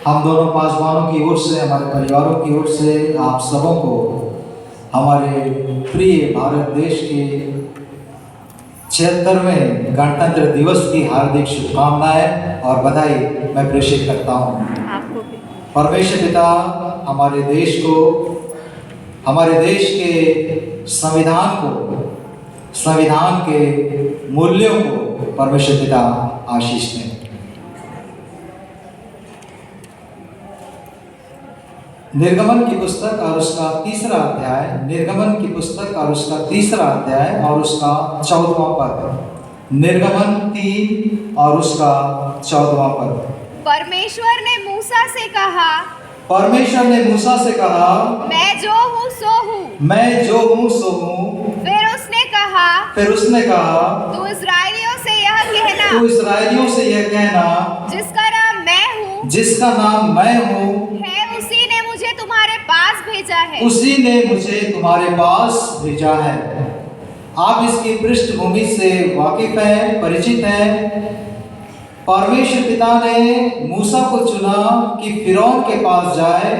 हम दोनों पासवानों की ओर से, हमारे परिवारों की ओर से आप सबों को हमारे प्रिय भारत देश के 76वें गणतंत्र दिवस की हार्दिक शुभकामनाएं और बधाई मैं प्रेषित करता हूं। परमेश्वर पिता हमारे देश को, हमारे देश के संविधान को, संविधान के मूल्यों को परमेश्वर पिता आशीष दें। निर्गमन की पुस्तक और उसका तीसरा अध्याय, निर्गमन की पुस्तक और उसका तीसरा अध्याय और उसका 14वां पद। निर्गमन 3 और उसका 14वां पद। परमेश्वर ने मूसा से कहा, परमेश्वर ने मूसा से कहा, मैं जो हूँ सो हूँ। मैं जो हूँ सो हूँ। फिर उसने कहा, तू इस्राएलियों से यह कहना, तू इस्राएलियों से यह कहना, जिसका नाम मैं हूँ, जिसका नाम मैं हूँ है, उसी ने मुझे तुम्हारे पास भेजा है। उसी ने मुझे तुम्हारे पास भेजा है। आप इसकी पृष्ठभूमि से वाकिफ हैं, परिचित हैं। परमेश्वर पिता ने मूसा को चुना कि फिरौन के पास जाए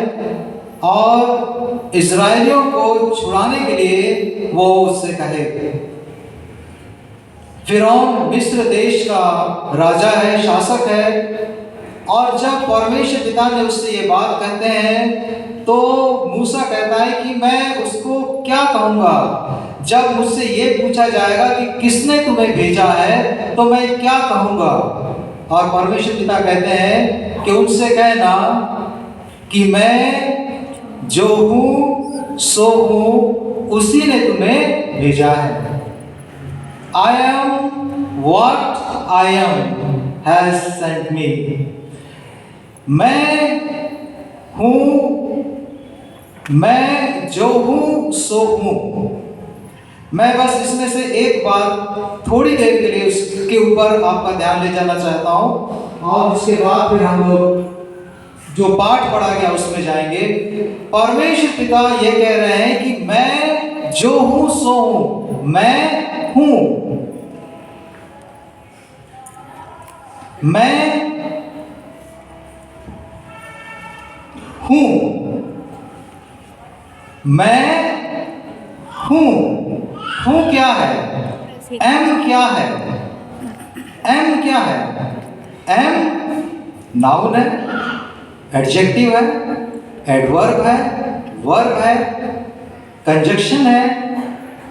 और इस्राएलियों को छुड़ाने के लिए वो उससे कहे। फिरौन मिस्र देश का राजा है, शासक है, और जब परमेश्वर पिता ने उससे ये बात कहते हैं तो मूसा कहता है कि मैं उसको क्या कहूँगा। जब मुझसे ये पूछा जाएगा कि किसने तुम्हें भेजा है तो मैं क्या कहूँगा। और परमेश्वर पिता कहते हैं कि उनसे कहना कि मैं जो हूँ सो हूँ, उसी ने तुम्हें भेजा है। I am what I am has sent me। मैं हूँ, मैं जो हूँ सो हूँ। मैं बस इसमें से एक बात थोड़ी देर के लिए उसके ऊपर आपका ध्यान ले जाना चाहता हूँ और उसके बाद फिर हम लोग जो पाठ पढ़ा गया उसमें जाएंगे। परमेश्वर पिता ये कह रहे हैं कि मैं जो हूँ सो हूँ, मैं हूँ, मैं हूँ, मैं हूँ। हूँ क्या है? एम क्या है? एम क्या है? एम नाउन है, एडजेक्टिव है, एडवर्ब है, वर्ब है, कंजक्शन है।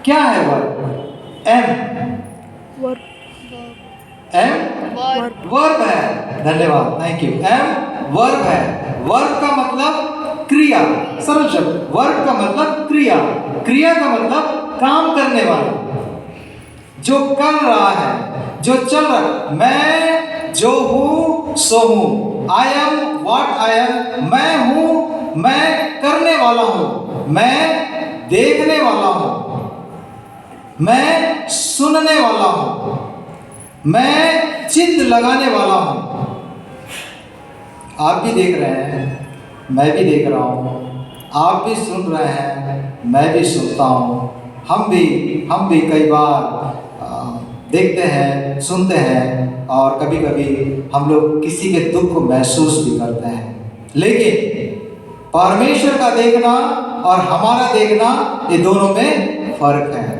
क्या है वर्ब? एम वर्ब है। धन्यवाद, थैंक यू। एम वर्ब है। वर्ब का मतलब क्रिया, सरल शब्द। वर्ब का मतलब क्रिया, क्रिया का मतलब काम करने वाला, जो कर रहा है, जो चल रहा है। मैं जो हूँ सो हूँ। I am what I am. मैं हूँ, मैं करने वाला हूँ, मैं देखने वाला हूँ, मैं सुनने वाला हूँ, मैं चिन्ह लगाने वाला हूँ। आप भी देख रहे हैं, मैं भी देख रहा हूँ, आप भी सुन रहे हैं, मैं भी सुनता हूँ। हम भी कई बार देखते हैं, सुनते हैं और कभी कभी हम लोग किसी के दुख को महसूस भी करते हैं। लेकिन परमेश्वर का देखना और हमारा देखना, ये दोनों में फर्क है।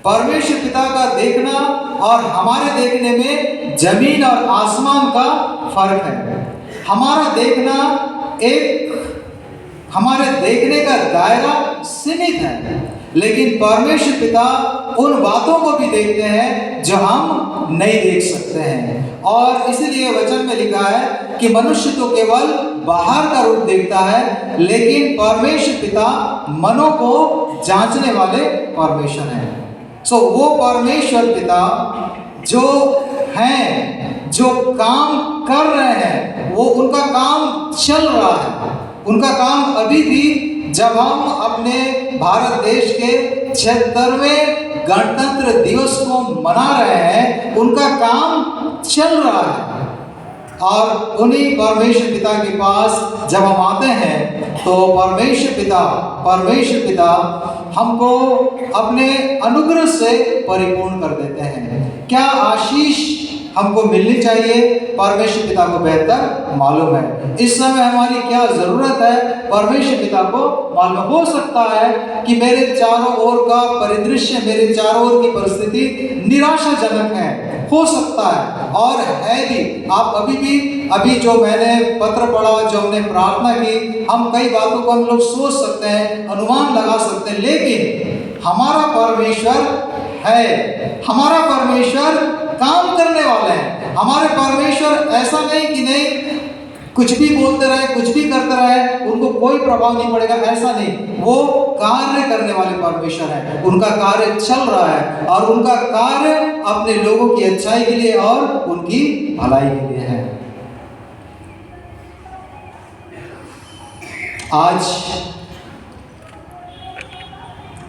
परमेश्वर पिता का देखना और हमारे देखने में जमीन और आसमान का फर्क है। हमारा देखना हमारे देखने का दायरा सीमित है, लेकिन परमेश्वर पिता उन बातों को भी देखते हैं जो हम नहीं देख सकते हैं। और इसलिए वचन में लिखा है कि मनुष्य तो केवल बाहर का रूप देखता है, लेकिन परमेश्वर पिता मनों को जांचने वाले परमेश्वर हैं। सो वो परमेश्वर पिता जो हैं, जो काम कर रहे हैं, वो उनका काम चल रहा है। उनका काम अभी भी, जब हम अपने भारत देश के 76वें गणतंत्र दिवस को मना रहे हैं, उनका काम चल रहा है। और उन्हीं परमेश्वर पिता के पास जब हम आते हैं तो परमेश्वर पिता हमको अपने अनुग्रह से परिपूर्ण कर देते हैं। क्या आशीष हमको मिलनी चाहिए, परमेश्वर पिता को बेहतर मालूम है। इस समय हमारी क्या ज़रूरत है, परमेश्वर पिता को मालूम। हो सकता है कि मेरे चारों ओर का परिदृश्य, मेरे चारों ओर की परिस्थिति निराशाजनक है, हो सकता है और है भी। आप अभी जो मैंने पत्र पढ़ा, जो हमने प्रार्थना की, हम कई बातों को हम लोग सोच सकते हैं, अनुमान लगा सकते हैं, लेकिन हमारा परमेश्वर है, हमारा परमेश्वर काम करने वाले हैं। हमारे परमेश्वर ऐसा नहीं कि नहीं कुछ भी बोलते रहे, कुछ भी करते रहे, उनको कोई प्रभाव नहीं पड़ेगा, ऐसा नहीं। वो कार्य करने वाले परमेश्वर हैं, उनका कार्य चल रहा है और उनका कार्य अपने लोगों की अच्छाई के लिए और उनकी भलाई के लिए है। आज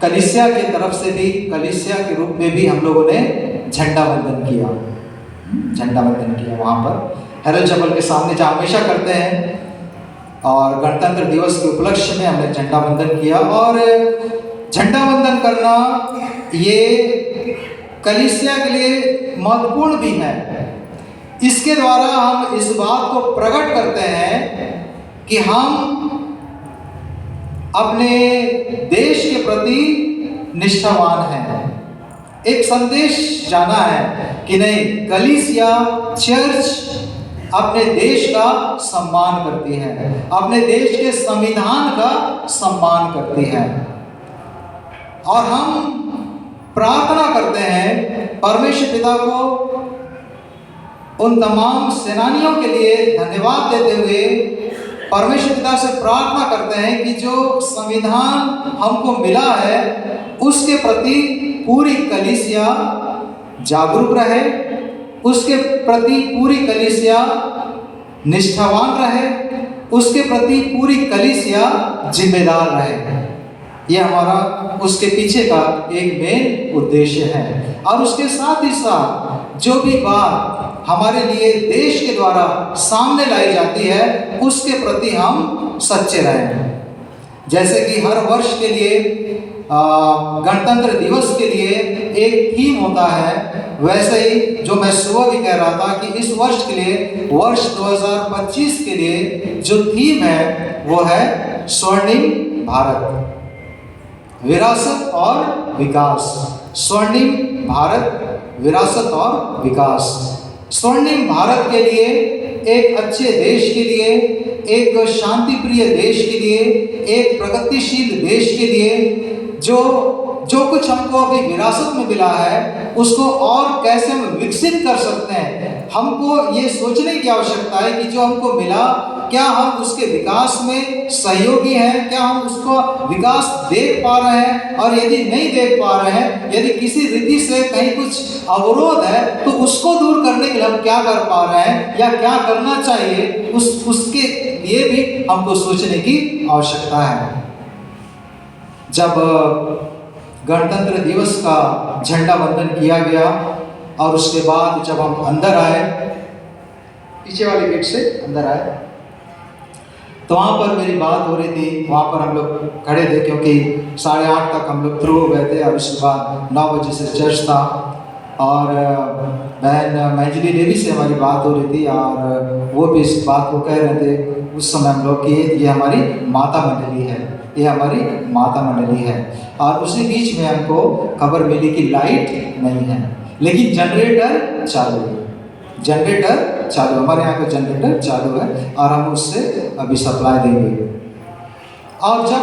कलीसिया की तरफ से भी, कलीसिया के रूप में भी हम लोगों ने झंडा वंदन किया, झंडा वंदन किया वहाँ पर हेरल्ड चैपल के सामने, जहाँ हमेशा करते हैं। और गणतंत्र दिवस के उपलक्ष्य में हमने झंडा वंदन किया। और झंडा वंदन करना ये कलीसिया के लिए महत्वपूर्ण भी है। इसके द्वारा हम इस बात को प्रकट करते हैं कि हम अपने देश के प्रति निष्ठावान हैं। एक संदेश जाना है कि नहीं, कलीसिया चर्च अपने देश का सम्मान करती है, अपने देश के संविधान का सम्मान करती है। और हम प्रार्थना करते हैं परमेश्वर पिता को उन तमाम सेनानियों के लिए धन्यवाद देते हुए परमेश्वर पिता से प्रार्थना करते हैं कि जो संविधान हमको मिला है उसके प्रति पूरी कलीसिया जागरूक रहे, उसके प्रति पूरी कलीसिया निष्ठावान रहे, उसके प्रति पूरी कलीसिया जिम्मेदार रहे। यह हमारा उसके पीछे का एक मेन उद्देश्य है। और उसके साथ ही साथ जो भी बात हमारे लिए देश के द्वारा सामने लाई जाती है उसके प्रति हम सच्चे रहें। जैसे कि हर वर्ष के लिए गणतंत्र दिवस के लिए एक थीम होता है, वैसे ही जो मैं सुबह भी कह रहा था कि इस वर्ष के लिए, वर्ष 2025 के लिए जो थीम है वो है स्वर्णिम भारत, विरासत और विकास। स्वर्णिम भारत, विरासत और विकास। स्वर्णिम भारत के लिए, एक अच्छे देश के लिए, एक शांति प्रिय देश के लिए, एक प्रगतिशील देश के लिए जो कुछ हमको अभी विरासत में मिला है उसको और कैसे हम विकसित कर सकते हैं। हमको ये सोचने की आवश्यकता है कि जो हमको मिला, क्या हम उसके विकास में सहयोगी हैं, क्या हम उसको विकास देख पा रहे हैं, और यदि नहीं देख पा रहे हैं, यदि किसी रीति से कहीं कुछ अवरोध है तो उसको दूर करने के लिए हम क्या कर पा रहे हैं या क्या करना चाहिए, उसके लिए भी हमको सोचने की आवश्यकता है। जब गणतंत्र दिवस का झंडा वंदन किया गया और उसके बाद जब हम अंदर आए, पीछे वाले गेट से अंदर आए, तो वहाँ पर मेरी बात हो रही थी। वहाँ पर हम लोग खड़े थे क्योंकि 8:30 तक हम लोग थ्रू हो गए थे और उसके बाद 9 बजे से चर्च था। और बहन मैंजली देवी से हमारी बात हो रही थी और वो भी इस बात को कह रहे थे उस समय हम लोग कि ये हमारी माता मंडली है, ये हमारी माता मंडली है। और उसी बीच में हमको खबर मिली कि लाइट नहीं है लेकिन जनरेटर चालू है, जनरेटर चालू, हमारे यहाँ का जनरेटर चालू है और हम उससे अभी सप्लाई देंगे। और जब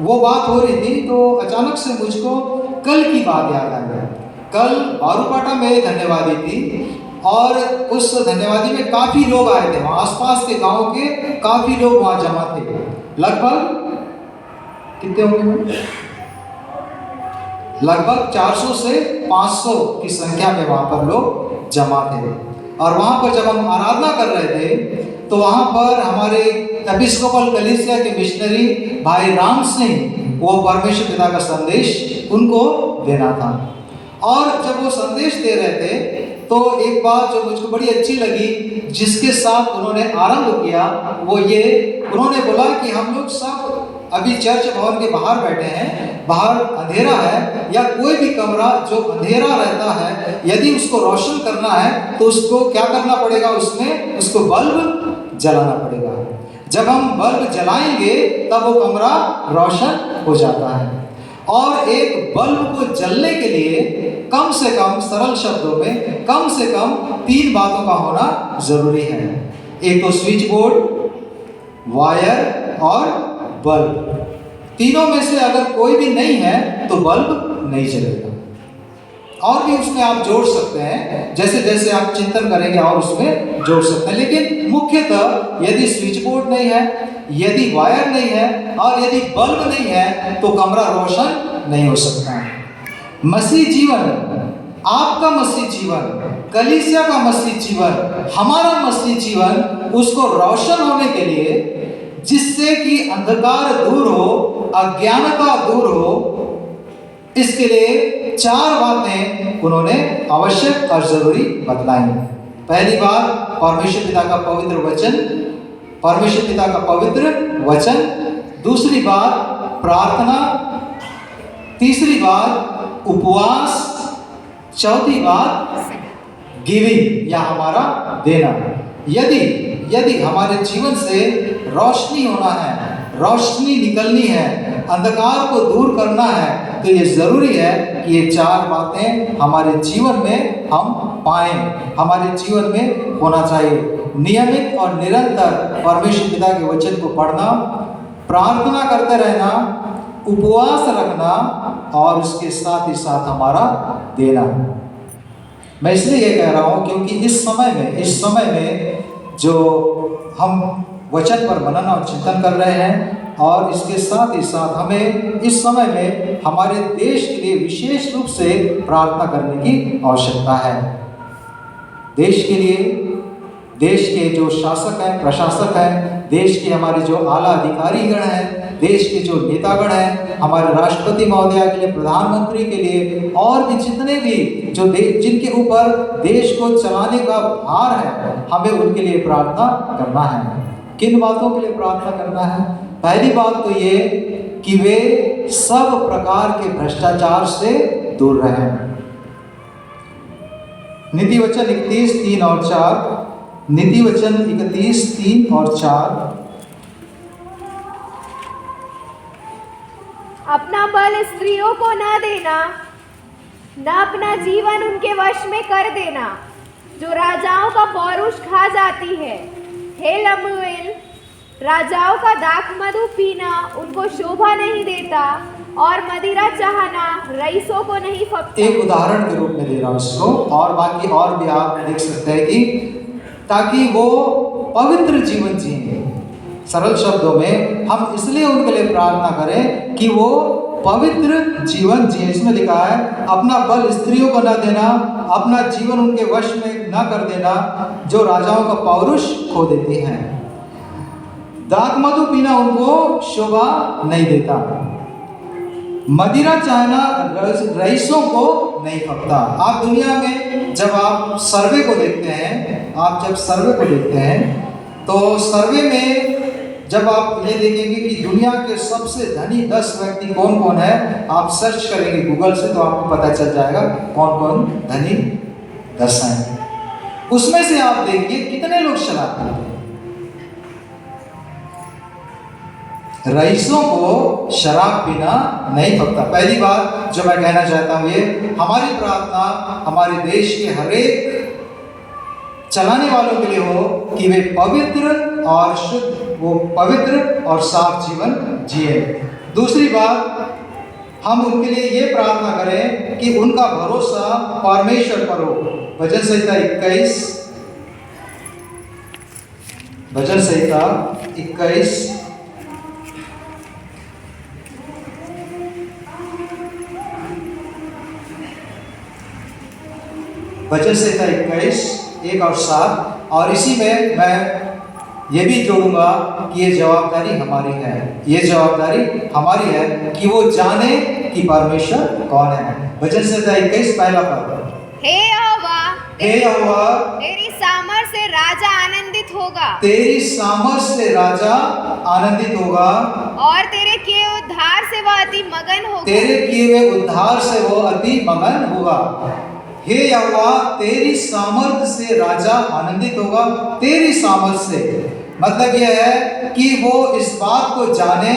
वो बात हो रही थी तो अचानक से मुझको कल की बात याद आ गई। कल बारूपाटा में धन्यवादी थी और उस धन्यवादी में काफ़ी लोग आए थे, वहाँ आसपास के गांव के काफ़ी लोग वहाँ जमा थे। लगभग कितने होंगे, लगभग 400 से 500 की संख्या में वहाँ पर लोग जमा थे। और वहाँ पर जब हम आराधना कर रहे थे तो वहाँ पर हमारे एपिस्कोपल कलीसिया के मिशनरी भाई राम सिंह, वो परमेश्वर पिता का संदेश उनको देना था। और जब वो संदेश दे रहे थे तो एक बात जो मुझको बड़ी अच्छी लगी जिसके साथ उन्होंने आरंभ किया वो ये, उन्होंने बोला कि हम लोग सब अभी चर्च भवन के बाहर बैठे हैं, बाहर अंधेरा है, या कोई भी कमरा जो अंधेरा रहता है, यदि उसको रोशन करना है तो उसको क्या करना पड़ेगा, उसमें उसको बल्ब जलाना पड़ेगा। जब हम बल्ब जलाएंगे तब वो कमरा रोशन हो जाता है। और एक बल्ब को जलने के लिए कम से कम, सरल शब्दों में, कम से कम 3 बातों का होना जरूरी है। एक तो स्विच बोर्ड, वायर और बल्ब। तीनों में से अगर कोई भी नहीं है तो बल्ब नहीं जलेगा। और भी उसमें आप जोड़ सकते हैं, जैसे जैसे आप चिंतन करेंगे और उसमें जोड़ सकते हैं, लेकिन मुख्यतः यदि स्विच बोर्ड नहीं है, यदि वायर नहीं है और यदि बल्ब नहीं है तो कमरा रोशन नहीं हो सकता है। मसीह जीवन, आपका मसीह जीवन, कलीसिया का मसीह जीवन, हमारा मसीह जीवन, उसको रोशन होने के लिए, जिससे कि अंधकार दूर हो, अज्ञानता दूर हो, इसके लिए 4 बातें उन्होंने आवश्यक और जरूरी बतलाई। पहली बात, परमेश्वर पिता का पवित्र वचन, परमेश्वर पिता का पवित्र वचन। दूसरी बात, प्रार्थना। तीसरी बात, उपवास। चौथी बात, गिविंग या हमारा देना। यदि हमारे जीवन से रोशनी होना है, रोशनी निकलनी है, अंधकार को दूर करना है, तो ये जरूरी है कि ये 4 बातें हमारे जीवन में हम पाएं, हमारे जीवन में होना चाहिए। नियमित और निरंतर परमेश्वर पिता के वचन को पढ़ना, प्रार्थना करते रहना, उपवास रखना और उसके साथ ही साथ हमारा देना। मैं इसलिए ये कह रहा हूँ क्योंकि इस समय में जो हम वचन पर मनन और चिंतन कर रहे हैं, और इसके साथ ही साथ हमें इस समय में हमारे देश के लिए विशेष रूप से प्रार्थना करने की आवश्यकता है। देश के लिए, देश के जो शासक हैं, प्रशासक हैं, देश के हमारे जो आला अधिकारीगण हैं, देश के जो नेतागण हैं, हमारे राष्ट्रपति महोदय के लिए, प्रधानमंत्री के लिए, और भी जितने भी जो जिनके ऊपर देश को चलाने का भार है, हमें उनके लिए प्रार्थना करना है। किन बातों के लिए प्रार्थना करना है? पहली बात तो ये कि वे सब प्रकार के भ्रष्टाचार से दूर रहें। नीति वचन 31:3 और 4। नीति वचन 31:3 और 4। अपना बल स्त्रियों को न देना, न अपना जीवन उनके वश में कर देना, जो राजाओं का पौरुष खा जाती है। हे लमुएल, राजाओं का दाख मधु पीना उनको शोभा नहीं देता, और मदिरा चाहना रईसों को नहीं फबता। एक उदाहरण के रूप में दे रहा हूं इसको, और बाकी और भी आप देख सकते हैं कि ताकि वो पवित्र जीवन जिए। सरल शब्दों में हम इसलिए उनके लिए प्रार्थना करें कि वो पवित्र जीवन जिए। इसमें लिखा है, अपना बल स्त्रियों को न देना, अपना जीवन उनके वश में न कर देना, जो राजाओं का पौरुष खो देती हैं। दाख मधु पीना उनको शोभा नहीं देता, मदिरा चाहना रईसों को नहीं फबता। आप दुनिया में जब आप सर्वे को देखते हैं, तो सर्वे में जब आप ये देखेंगे कि दुनिया के सबसे धनी 10 व्यक्ति कौन कौन है, आप सर्च करेंगे गूगल से तो आपको पता चल जाएगा कौन कौन धनी 10 हैं। उसमें से आप देखिए कितने लोग शराब पीते हैं। रईसों को शराब पीना नहीं फबता। पहली बात जो मैं कहना चाहता हूँ, ये हमारी प्रार्थना हमारे देश के हरेक चलाने वालों के लिए हो कि वे पवित्र और शुद्ध, वो पवित्र और साफ जीवन जिए। दूसरी बात, हम उनके लिए ये प्रार्थना करें कि उनका भरोसा परमेश्वर पर हो। भजन संहिता 21, भजन संहिता 21 भजन संहिता 21 1 और 7। और इसी में मैं ये भी जोड़ूंगा कि ये जवाबदारी हमारी है, ये जवाबदारी हमारी है कि वो जाने कि परमेश्वर कौन है। भजन संहिता 21 पहला पद, हे यहोवा, हे यहोवा, तेरी सामर्थ से राजा आनंदित होगा तेरी सामर्थ से राजा आनंदित होगा, और तेरे किए उद्धार से वह अति मगन होगा। तेरे किए हुए उद्धार से वो अति मगन होगा। हे यहोवा, तेरी सामर्थ से राजा आनंदित होगा। तेरी सामर्थ से मतलब यह है कि वो इस बात को जाने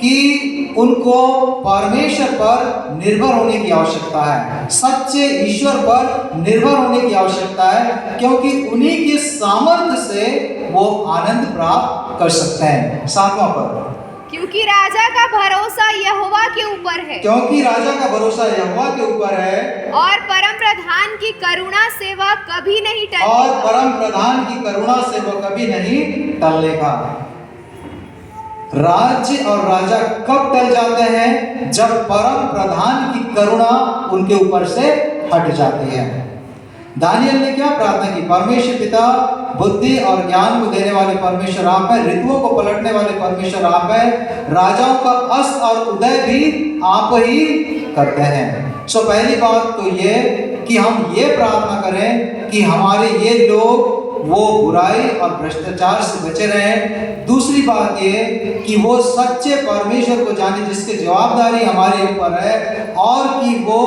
कि उनको परमेश्वर पर निर्भर होने की आवश्यकता है, सच्चे ईश्वर पर निर्भर होने की आवश्यकता है, क्योंकि उन्हीं की सामर्थ्य से वो आनंद प्राप्त कर सकते हैं। 7वां पद, क्योंकि राजा का भरोसा यहोवा के ऊपर है, क्योंकि राजा का भरोसा यहोवा के ऊपर है, और परम प्रधान की करुणा से वह कभी नहीं और टलेगा। परम प्रधान की करुणा से वो कभी नहीं टलेगा। राज्य और राजा कब टल जाते हैं? जब परम प्रधान की करुणा उनके ऊपर से हट जाती है। दानियल ने क्या प्रार्थना की? परमेश्वर पिता, बुद्धि और ज्ञान को देने वाले परमेश्वर आप हैं, ऋतुओं को पलटने वाले परमेश्वर आप हैं, राजाओं का अस्त और उदय भी आप ही करते हैं। सो पहली बात तो ये कि हम ये प्रार्थना करें कि हमारे ये लोग वो बुराई और भ्रष्टाचार से बचे रहें। दूसरी बात ये कि वो सच्चे परमेश्वर को जाने जिसकी जवाबदारी हमारे ऊपर है, और कि वो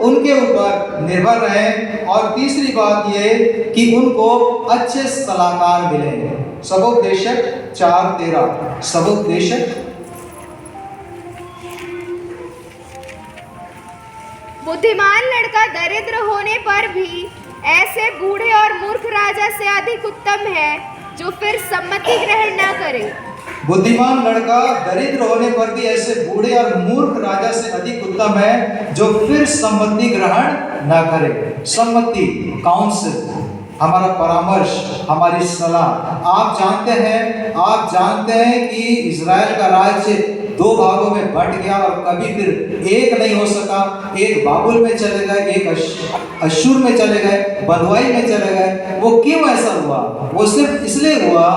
उनके ऊपर निर्भर रहें। और तीसरी बात ये कि उनको अच्छे सलाहकार मिले। सबोपदेशक 4:13, सबोपदेशक बुद्धिमान लड़का दरिद्र होने पर भी ऐसे बूढ़े और मूर्ख राजा से अधिक उत्तम है जो फिर सम्मति ग्रहण न करे। बुद्धिमान लड़का दरिद्र होने पर भी ऐसे बूढ़े और मूर्ख राजा से अधिक उत्तम है जो फिर सम्मति ग्रहण न करे। सम्मति, काउंसिल, हमारा परामर्श, हमारी सलाह। आप जानते हैं कि इजराइल का राज्य 2 भागों में बंट गया और कभी फिर एक नहीं हो सका। एक बाबुल में चले गए, एक अश्शूर में चले गए, बंधुआई में चले गए। वो क्यों ऐसा हुआ? वो सिर्फ इसलिए हुआ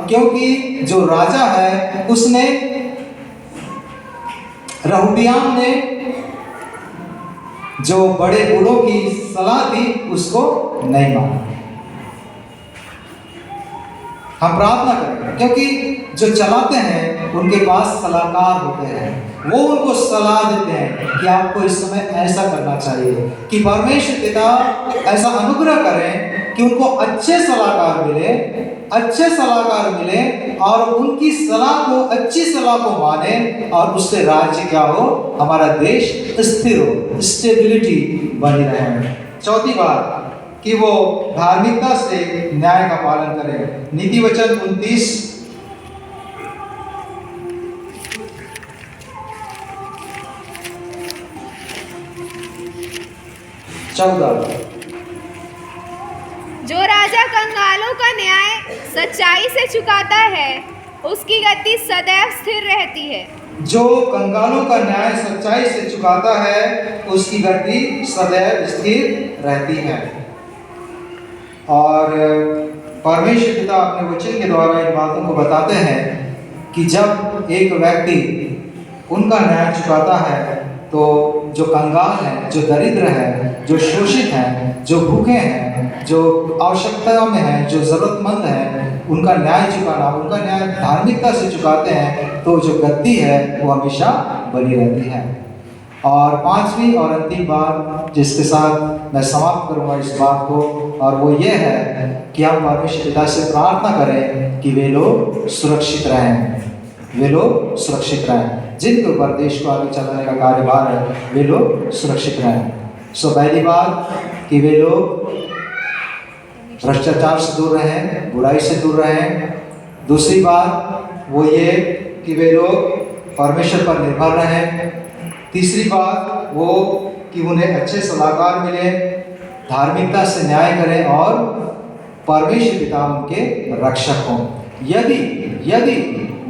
क्योंकि जो राजा है उसने, रहूबियाम ने जो बड़े बूढ़ों की सलाह थी उसको नहीं माना। हम प्रार्थना करें, क्योंकि जो चलाते हैं उनके पास सलाहकार होते हैं, वो उनको सलाह देते हैं कि आपको इस समय ऐसा करना चाहिए। कि परमेश्वर पिता ऐसा अनुग्रह करें कि उनको अच्छे सलाहकार मिले और उनकी सलाह को, अच्छी सलाह को माने, और उससे राज्य क्या हो? हमारा देश स्थिर हो, स्टेबिलिटी बनी रहे। चौथी बात कि वो धार्मिकता से न्याय का पालन करें। नीति वचन 29 14। जो राजा कंगालों का न्याय सच्चाई से चुकाता है उसकी गति सदैव स्थिर रहती है। जो कंगालों का न्याय सच्चाई से चुकाता है उसकी गति सदैव स्थिर रहती है। और परमेश्वर पिता अपने वचन के द्वारा इन बातों को बताते हैं कि जब एक व्यक्ति उनका न्याय चुकाता है तो जो कंगाल है, जो दरिद्र है, जो शोषित है, जो भूखे हैं, जो आवश्यकता में है, जो जरूरतमंद है, उनका न्याय चुकाना, उनका न्याय धार्मिकता से चुकाते हैं तो जो गद्दी है वो हमेशा बनी रहती है। और पांचवी और अंतिम बात जिसके साथ मैं समाप्त करूंगा इस बात को, और वो ये है कि हम परमेश्वर पिता से प्रार्थना करें कि वे लोग सुरक्षित रहें, जिनके ऊपर देश को आगे चलाने का कार्यभार है वे लोग सुरक्षित रहें। सो पहली बात कि वे लोग भ्रष्टाचार से दूर रहें, बुराई से दूर रहें। दूसरी बात वो ये कि वे लोग परमेश्वर पर निर्भर रहें। तीसरी बात वो कि उन्हें अच्छे सलाहकार मिले, धार्मिकता से न्याय करें और परमेश्वर पिता उनके रक्षक हों। यदि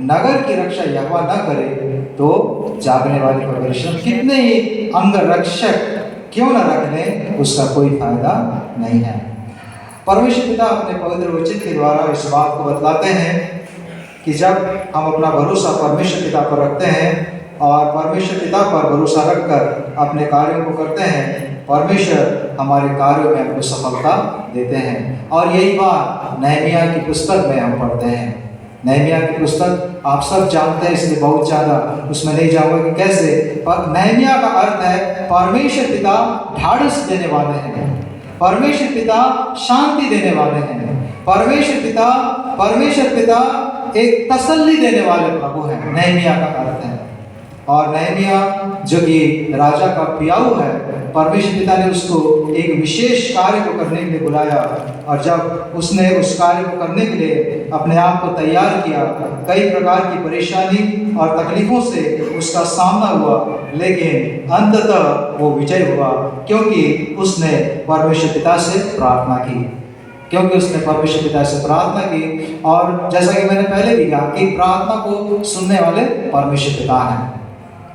नगर की रक्षा यहोवा न करे तो जागने वाले परमेश्वर कितने ही अंगरक्षक क्यों न रख लें, उसका कोई फायदा नहीं है। परमेश्वर पिता अपने पवित्र वचन के द्वारा इस बात को बतलाते हैं कि जब हम अपना भरोसा परमेश्वर पिता पर रखते हैं और परमेश्वर पिता पर भरोसा रखकर अपने कार्यों को करते हैं परमेश्वर हमारे कार्यों में हमको सफलता देते हैं। और यही बात नहमिया की पुस्तक में हम पढ़ते हैं। नहमिया की पुस्तक आप सब जानते हैं, इसलिए बहुत ज़्यादा उसमें नहीं जाऊंगा कि कैसे। पर नहमिया का अर्थ है परमेश्वर पिता ढाढ़स देने वाले हैं, परमेश्वर पिता शांति देने वाले हैं, परमेश्वर पिता एक तसल्ली देने वाले प्रभु हैं। नहमिया का अर्थ है। और नहमिया जो कि राजा का पियाऊ है, परमेश्वर पिता ने उसको एक विशेष कार्य को करने के लिए बुलाया। और जब उसने उस कार्य को करने के लिए अपने आप को तैयार किया, कई प्रकार की परेशानी और तकलीफों से उसका सामना हुआ, लेकिन अंततः वो विजय हुआ, क्योंकि उसने परमेश्वर पिता से प्रार्थना की। और जैसा कि मैंने पहले भी कहा कि प्रार्थना को सुनने वाले परमेश्वर पिता हैं,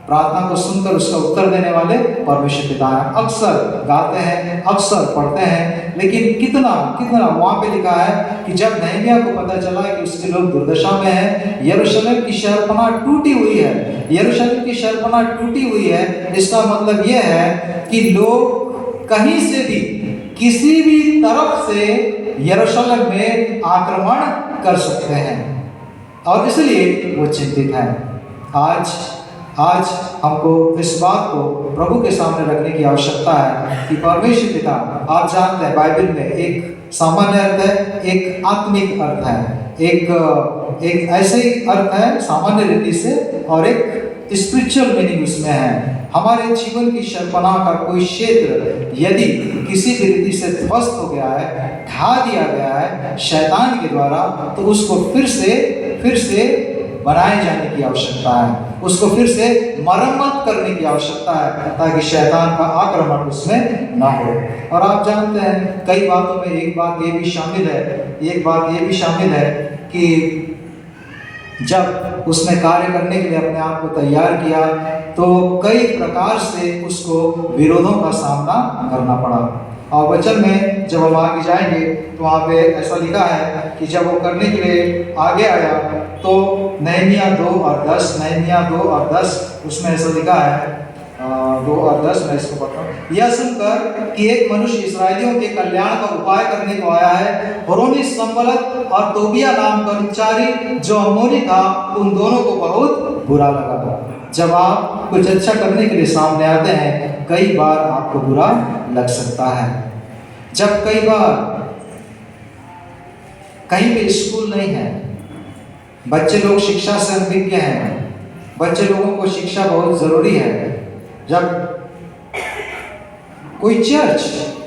प्रार्थना को सुनकर उसका उत्तर देने वाले परमेश्वर पिता हैं। अक्सर गाते हैं, अक्सर पढ़ते हैं, लेकिन कितना वहाँ पे लिखा है कि जब नहमिया को पता चला कि उसके लोग दुर्दशा में हैं, यरूशलेम की शहरपनाह टूटी हुई है, यरूशलेम की शहरपनाह टूटी हुई है, इसका मतलब यह है कि लोग कहीं से भी किसी भी तरफ से यरूशलेम में आक्रमण कर सकते हैं, और इसलिए वो चिंतित है। आज हमको इस बात को प्रभु के सामने रखने की आवश्यकता है कि परमेश्वर पिता, आप जानते हैं बाइबल में एक सामान्य अर्थ है, एक आत्मिक अर्थ है, एक ऐसे अर्थ है सामान्य रीति से, और एक स्पिरिचुअल मीनिंग उसमें है। हमारे जीवन की शहरपनाह का कोई क्षेत्र यदि किसी भी रीति से ध्वस्त हो गया है, ढा दिया गया है शैतान के द्वारा, तो उसको फिर से बनाए जाने की आवश्यकता है, उसको फिर से मरम्मत करने की आवश्यकता है, ताकि शैतान का आक्रमण उसमें ना हो। और आप जानते हैं कई बातों में एक बात ये भी शामिल है कि जब उसने कार्य करने के लिए अपने आप को तैयार किया, तो कई प्रकार से उसको विरोधों का सामना करना पड़ा। और वचन में जब हम आगे जाएंगे तो वहाँ पे ऐसा लिखा है कि जब वो करने के लिए आगे आया, तो नहमिया 2 और 10 उसमें ऐसा लिखा है, 2 और 10 मैं इसको पढ़ता। यह सुनकर कि एक मनुष्य इस्राएलियों के कल्याण का उपाय करने को आया है, होरोनी संबलत और तोबिया नाम कर्मचारी जो अम्मोनी था, उन दोनों को बहुत बुरा लगा। जब आप कुछ अच्छा करने के लिए सामने आते हैं, कई बार आपको बुरा लग सकता है। जब कई बार कहीं पे स्कूल नहीं है, बच्चे लोग शिक्षा से अनभिज्ञ हैं, बच्चे लोगों को शिक्षा बहुत जरूरी है। जब कोई चर्च,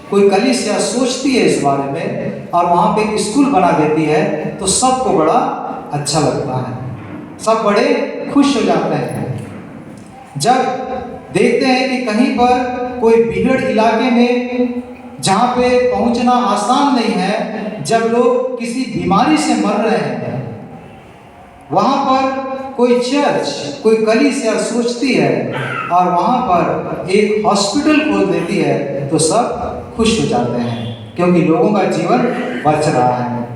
कोई कलीसिया सोचती है इस बारे में और वहाँ पे एक स्कूल बना देती है, तो सबको बड़ा अच्छा लगता है, सब बड़े खुश हो जाते हैं। जब देखते हैं कि कहीं पर कोई भीड़ इलाके में जहाँ पे पहुँचना आसान नहीं है, जब लोग किसी बीमारी से मर रहे हैं, वहाँ पर कोई चर्च, कोई कलीसिया सोचती है और वहाँ पर एक हॉस्पिटल खोल देती है, तो सब खुश हो जाते हैं, क्योंकि लोगों का जीवन बच रहा है।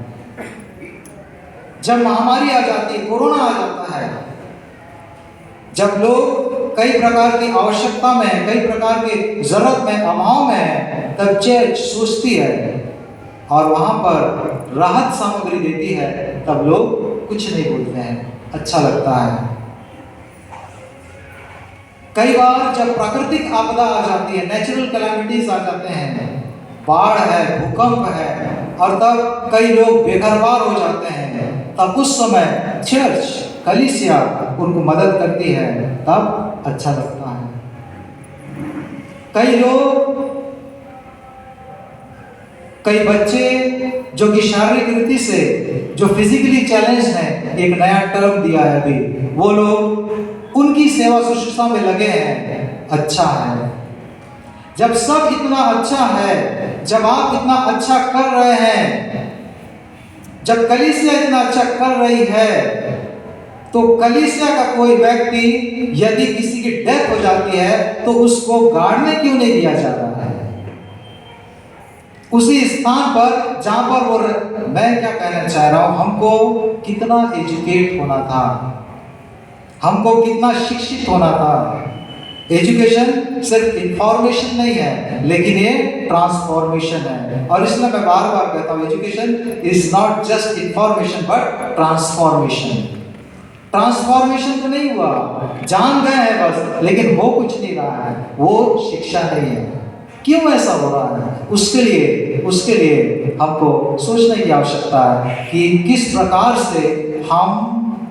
जब महामारी आ जाती है, कोरोना आ जाता है, जब लोग कई प्रकार की आवश्यकता में, कई प्रकार की जरूरत में, अभाव में है, तब चर्च सोचती है और वहाँ पर राहत सामग्री देती है, तब लोग कुछ नहीं बोलते हैं, अच्छा लगता है। कई बार जब प्राकृतिक आपदा आ जाती है, नेचुरल कैलामिटीज आ जाते हैं, बाढ़ है, भूकंप है, और तब कई लोग बेघरबार हो जाते हैं, तब उस समय चर्च, कलीसिया उनको मदद करती है, तब अच्छा लगता है। कई लोग, कई बच्चे जो कि शारीरिक रीति से, जो फिजिकली चैलेंज है, एक नया टर्म दिया है अभी, वो लोग उनकी सेवा शुश्रूषा में लगे हैं, अच्छा है। जब सब इतना अच्छा है, जब आप इतना अच्छा कर रहे हैं, जब कलीसिया इतना अच्छा कर रही है, तो कलीसिया का कोई व्यक्ति यदि किसी की डेथ हो जाती है, तो उसको गाड़ने क्यों नहीं दिया जा रहा है उसी स्थान पर जहां पर वो। मैं क्या कहना चाह रहा हूं, हमको कितना एजुकेट होना था, हमको कितना शिक्षित होना था, एजुकेशन सिर्फ इंफॉर्मेशन नहीं है, लेकिन ये ट्रांसफॉर्मेशन है। और इसलिए मैं बार बार कहता हूँ, education is not just information but transformation. Transformation तो नहीं हुआ, जान गए हैं बस, लेकिन हो कुछ नहीं रहा है, वो शिक्षा नहीं है। क्यों ऐसा हो रहा है? उसके लिए हमको सोचने की आवश्यकता है कि किस प्रकार से हम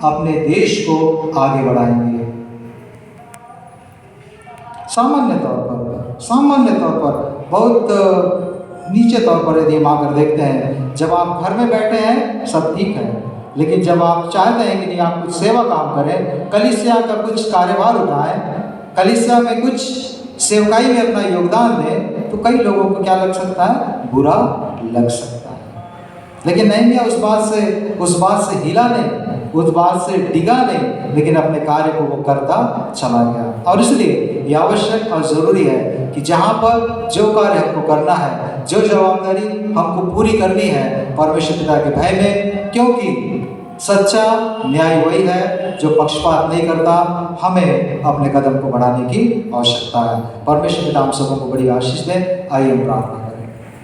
अपने देश को आगे बढ़ाएंगे। सामान्य तौर पर बहुत नीचे तौर पर यदि हम आकर देखते हैं, जब आप घर में बैठे हैं सब ठीक है, लेकिन जब आप चाहते हैं कि नहीं आप कुछ सेवा काम करें, कलीसिया का कुछ कार्यभार उठाएं, कलीसिया में कुछ सेवकाई में अपना योगदान दें, तो कई लोगों को क्या लग सकता है? बुरा लग सकता है। लेकिन नहम्याह उस बात से हिला नहीं, उस बात से डिगा नहीं, लेकिन अपने कार्य को वो करता चला गया। और इसलिए ये आवश्यक और ज़रूरी है कि जहाँ पर जो कार्य हमको करना है, जो जवाबदारी हमको पूरी करनी है, परमेश्वर पिता के भय में, क्योंकि सच्चा न्याय वही है जो पक्षपात नहीं करता। हमें अपने कदम को बढ़ाने की आवश्यकता है। परमेश्वर पिता हम सबों को बड़ी आशीष दे। आइए हम प्रार्थना